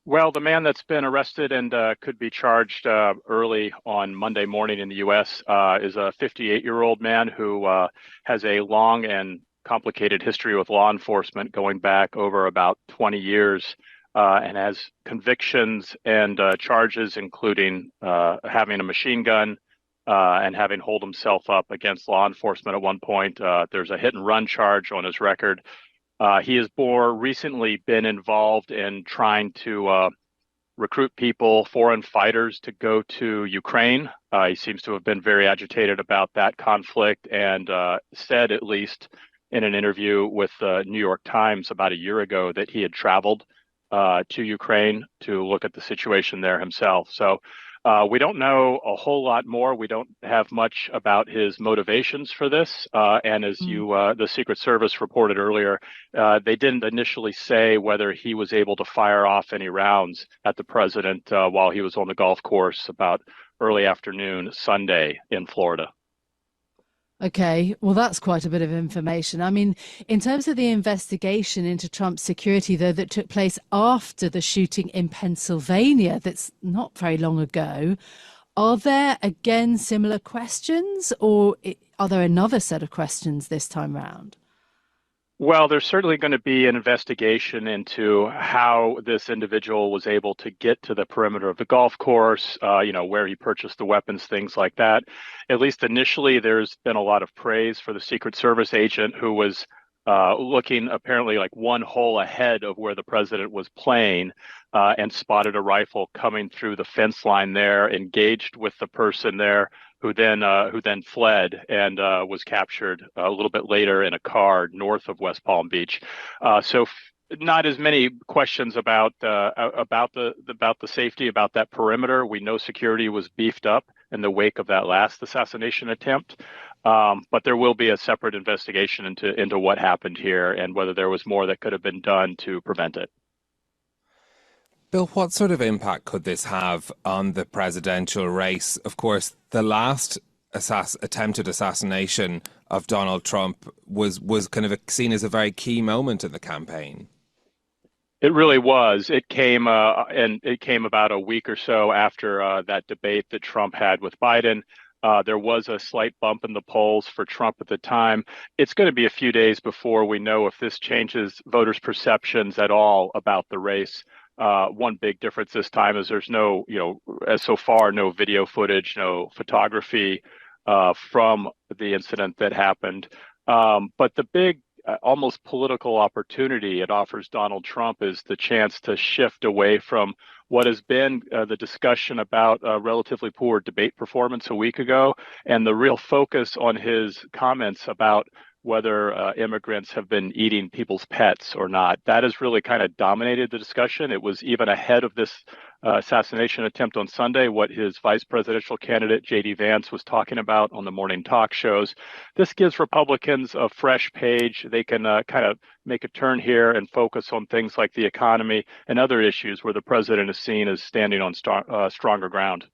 Well, the man that's been arrested and could be charged early on Monday morning in the U.S. Is a 58-year-old man who has a long and complicated history with law enforcement going back over about 20 years and has convictions and charges, including having a machine gun and having holed himself up against law enforcement at one point. There's a hit and run charge on his record. He has more recently been involved in trying to recruit people, foreign fighters, to go to Ukraine. He seems to have been very agitated about that conflict and said, at least in an interview with the New York Times about a year ago, that he had traveled to Ukraine to look at the situation there himself. So we don't know a whole lot more. We don't have much about his motivations for this. And as the Secret Service reported earlier, they didn't initially say whether he was able to fire off any rounds at the president while he was on the golf course about early afternoon Sunday in Florida. Okay, well, that's quite a bit of information. I mean, in terms of the investigation into Trump's security, though, that took place after the shooting in Pennsylvania, that's not very long ago, are there again similar questions, or are there another set of questions this time round? Well, there's certainly going to be an investigation into how this individual was able to get to the perimeter of the golf course, where he purchased the weapons, things like that. At least initially, there's been a lot of praise for the Secret Service agent who was looking apparently like one hole ahead of where the president was playing and spotted a rifle coming through the fence line there, engaged with the person there, who then fled and was captured a little bit later in a car north of West Palm Beach. Not as many questions about the safety, about that perimeter. We know security was beefed up in the wake of that last assassination attempt, but there will be a separate investigation into what happened here and whether there was more that could have been done to prevent it. Bill, what sort of impact could this have on the presidential race? Of course, the last attempted assassination of Donald Trump was kind of seen as a very key moment in the campaign. It really was. It came about a week or so after that debate that Trump had with Biden. There was a slight bump in the polls for Trump at the time. It's going to be a few days before we know if this changes voters' perceptions at all about the race. One big difference this time is there's no video footage, no photography from the incident that happened. But the big, almost political opportunity it offers Donald Trump is the chance to shift away from what has been the discussion about relatively poor debate performance a week ago, and the real focus on his comments about whether immigrants have been eating people's pets or not. That has really kind of dominated the discussion. It was even ahead of this assassination attempt on Sunday, what his vice presidential candidate, J.D. Vance, was talking about on the morning talk shows. This gives Republicans a fresh page. They can kind of make a turn here and focus on things like the economy and other issues where the president is seen as standing on stronger ground.